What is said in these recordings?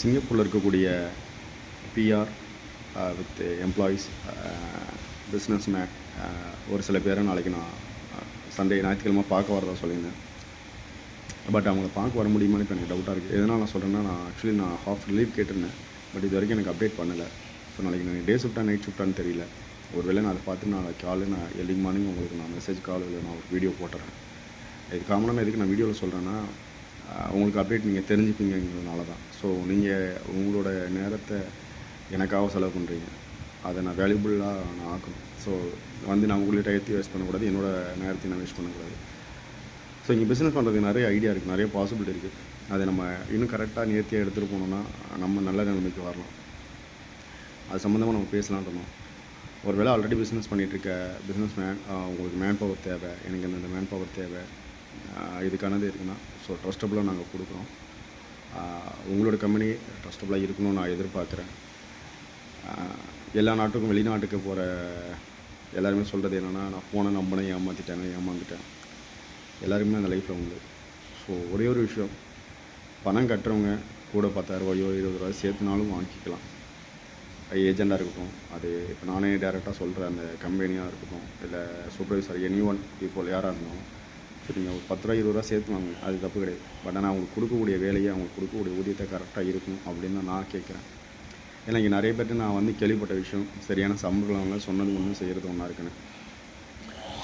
சிங்கப்பூரில் இருக்கக்கூடிய PR with employees, businessman ஒரு சில பேரை நாளைக்கு நான் சண்டே ஞாயிற்றுக்கிழமை பார்க்க வரதா சொல்லியிருந்தேன். பட் அவங்கள பார்க்க வர முடியுமான்னு இப்போ எனக்கு டவுட்டாக இருக்குது. எதனால் நான் சொல்கிறேன்னா, நான் ஹாஃப் லீவ் கேட்டிருந்தேன். பட் இது வரைக்கும் எனக்கு அப்டேட் பண்ணலை. ஸோ நாளைக்கு நான் டே ஷிஃப்ட்டா நைட் ஷிஃப்ட்டான்னு தெரியல. ஒருவேளை நான் அதை பார்த்து நாளைக்கு காலையில் நான் எர்லி மார்னிங் உங்களுக்கு நான் மெசேஜ் கால் இல்லை நான் ஒரு வீடியோ போட்டுறேன். இது காமனாக எதுக்கு நான் வீடியோவில் சொல்கிறேன்னா, உங்களுக்கு அப்டேட் நீங்கள் தெரிஞ்சுப்பீங்கிறதுனால தான். ஸோ நீங்கள் உங்களோட நேரத்தை எனக்காக செலவு பண்ணுறீங்க, அதை நான் வேல்யூபுல்லாக நான் ஆக்கணும். ஸோ நான் உங்களுடைய டயத்தையும் வேஸ்ட் பண்ணக்கூடாது, என்னோடய நேரத்தையும் நான் வேஸ்ட் பண்ணக்கூடாது. ஸோ இங்கே பிஸ்னஸ் பண்ணுறதுக்கு நிறைய ஐடியா இருக்குது, நிறைய பாசிபிலிட்டி இருக்குது. அதை நம்ம இன்னும் கரெக்டாக நேர்த்தியாக எடுத்துகிட்டு போனோம்னா நம்ம நல்ல நிலைமைக்கு வரலாம். அது சம்மந்தமாக நம்ம பேசலான்னு இருந்தோம். ஒரு வேளை ஆல்ரெடி பிஸ்னஸ் பண்ணிகிட்ருக்க பிஸ்னஸ் மேன், உங்களுக்கு மேன் பவர் தேவை, எனக்கு இந்த மேன் பவர் தேவை, இதுக்கானது இருக்குன்னா ஸோ ட்ரஸ்டபுளாக நாங்கள் கொடுக்குறோம். உங்களோட கம்பெனி ட்ரஸ்டபுளாக இருக்கணும்னு நான் எதிர்பார்க்குறேன். எல்லா நாட்டுக்கும் வெளிநாட்டுக்கு போகிற எல்லாருமே சொல்கிறது என்னென்னா, நான் ஃபோனை நம்பினேன், ஏமாந்துட்டேன். எல்லாருக்குமே அந்த லைஃப்பில் உண்டு. ஸோ ஒரே ஒரு விஷயம், பணம் கட்டுறவங்க கூட 10,000 20,000 சேர்த்துனாலும் வாங்கிக்கலாம். ஏஜெண்டாக இருக்கட்டும், அது இப்போ நானே டேரெக்டாக சொல்கிற அந்த கம்பெனியாக இருக்கட்டும், இல்லை சூப்பர்வைசர் எனி1 பீப்புள் யாராக இருந்தாலும், ஸோ நீங்கள் ஒரு 10 20 சேர்த்து வாங்க, அது தப்பு கிடையாது. பட் ஆனால் அவங்களுக்கு கொடுக்கக்கூடிய வேலையை, அவங்களுக்கு கொடுக்கக்கூடிய ஊதியத்தை கரெக்டாக இருக்கும் அப்படின்னு தான் நான் கேட்குறேன். ஏன்னா இங்கே நிறைய பேர்ட்டு நான் கேள்விப்பட்ட விஷயம், சரியான சம்பளம் சொன்னது ஒன்று செய்கிறது ஒன்றா இருக்குன்னு.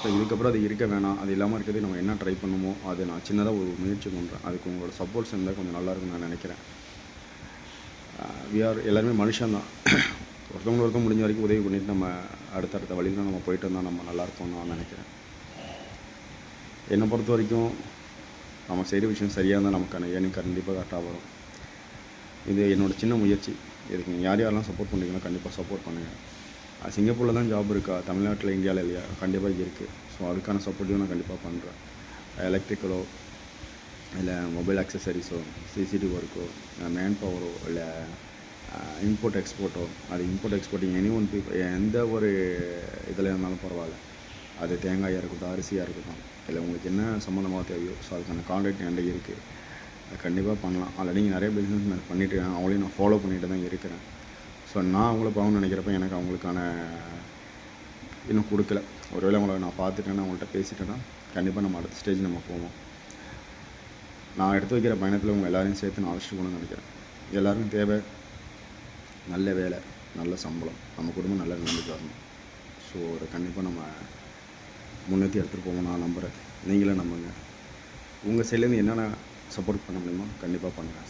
ஸோ இதுக்கப்புறம் அது இருக்க வேணாம், அது இல்லாமல் இருக்கிறது நம்ம என்ன ட்ரை பண்ணுமோ அதை நான் சின்னதாக ஒரு முயற்சி பண்ணுறேன். அதுக்கு உங்களோட சப்போர்ட்ஸ் இருந்தால் கொஞ்சம் நல்லாயிருக்குன்னு நான் நினைக்கிறேன். எல்லாருமே மனுஷன்தான். ஒருத்தவங்க முடிஞ்ச வரைக்கும் உதவி பண்ணிவிட்டு நம்ம அடுத்தடுத்த வழியில் நம்ம போயிட்டு வந்தால் நம்ம நல்லாயிருக்கும்னு நான் நினைக்கிறேன். என்னை பொறுத்த வரைக்கும் நம்ம செய்கிற விஷயம் சரியாக இருந்தால் நமக்கான ஏர்னிங் கண்டிப்பாக கரெக்டாக வரும். இது என்னோடய சின்ன முயற்சி. இதுக்கு நீங்கள் யாரெல்லாம் சப்போர்ட் பண்ணுறீங்களோ கண்டிப்பாக சப்போர்ட் பண்ணுங்கள். சிங்கப்பூரில் தான் ஜாப் இருக்கா, தமிழ்நாட்டில் இந்தியாவில் இல்லையா? கண்டிப்பாக இருக்குது. ஸோ அதுக்கான சப்போர்ட்டையும் நான் கண்டிப்பாக பண்ணுறேன். எலக்ட்ரிக்கலோ இல்லை மொபைல் அக்சசரிஸோ, சிசிடிவி ஒர்க்கோ, மேன் பவரோ, இல்லை இம்போர்ட் எக்ஸ்போர்ட்டோ, அது இம்போர்ட் எக்ஸ்போர்ட்டிங் எனி1 பீப்புள் எந்த ஒரு இதில் இருந்தாலும் பரவாயில்ல. அது தேங்காயாக இருக்கட்டும், அரிசியாக இருக்கட்டும், இல்லை உங்களுக்கு என்ன சம்மந்தமாக தேவையோ, ஸோ அதுக்கான கான்டாக்ட் என்கிட்ட இருக்குது. அது கண்டிப்பாக பண்ணலாம். ஆல்ரெடி நிறைய பிஸ்னஸ் நான் பண்ணிட்டு இருக்கேன், அவங்களையும் நான் ஃபாலோ பண்ணிட்டு தான் இருக்கிறேன். ஸோ நான் அவங்கள பாவம்னு நினைக்கிறப்ப எனக்கு அவங்களுக்கான இன்னும் கொடுக்கல. ஒருவேளை அவங்கள நான் பார்த்துட்டேன்னா, அவங்கள்ட்ட பேசிட்டேன்னா கண்டிப்பாக நம்ம அடுத்த ஸ்டேஜ் நம்ம போவோம். நான் எடுத்து வைக்கிற பயணத்தில் உங்கள் எல்லாரையும் சேர்த்து நான் அழைச்சிட்டு போகணும்னு நினைக்கிறேன். எல்லாருக்கும் தேவை நல்ல வேலை, நல்ல சம்பளம், நம்ம குடும்பம் நல்ல நிலைமைக்கு வரணும். ஸோ அதை கண்டிப்பாக நம்ம முன்னேற்றி எடுத்துகிட்டு போவோம் நான் நம்புகிறேன். நீங்களே நம்புங்க. உங்கள் சைட்லேருந்து என்னென்ன சப்போர்ட் பண்ண முடியுமோ கண்டிப்பாக பண்ணுங்கள்.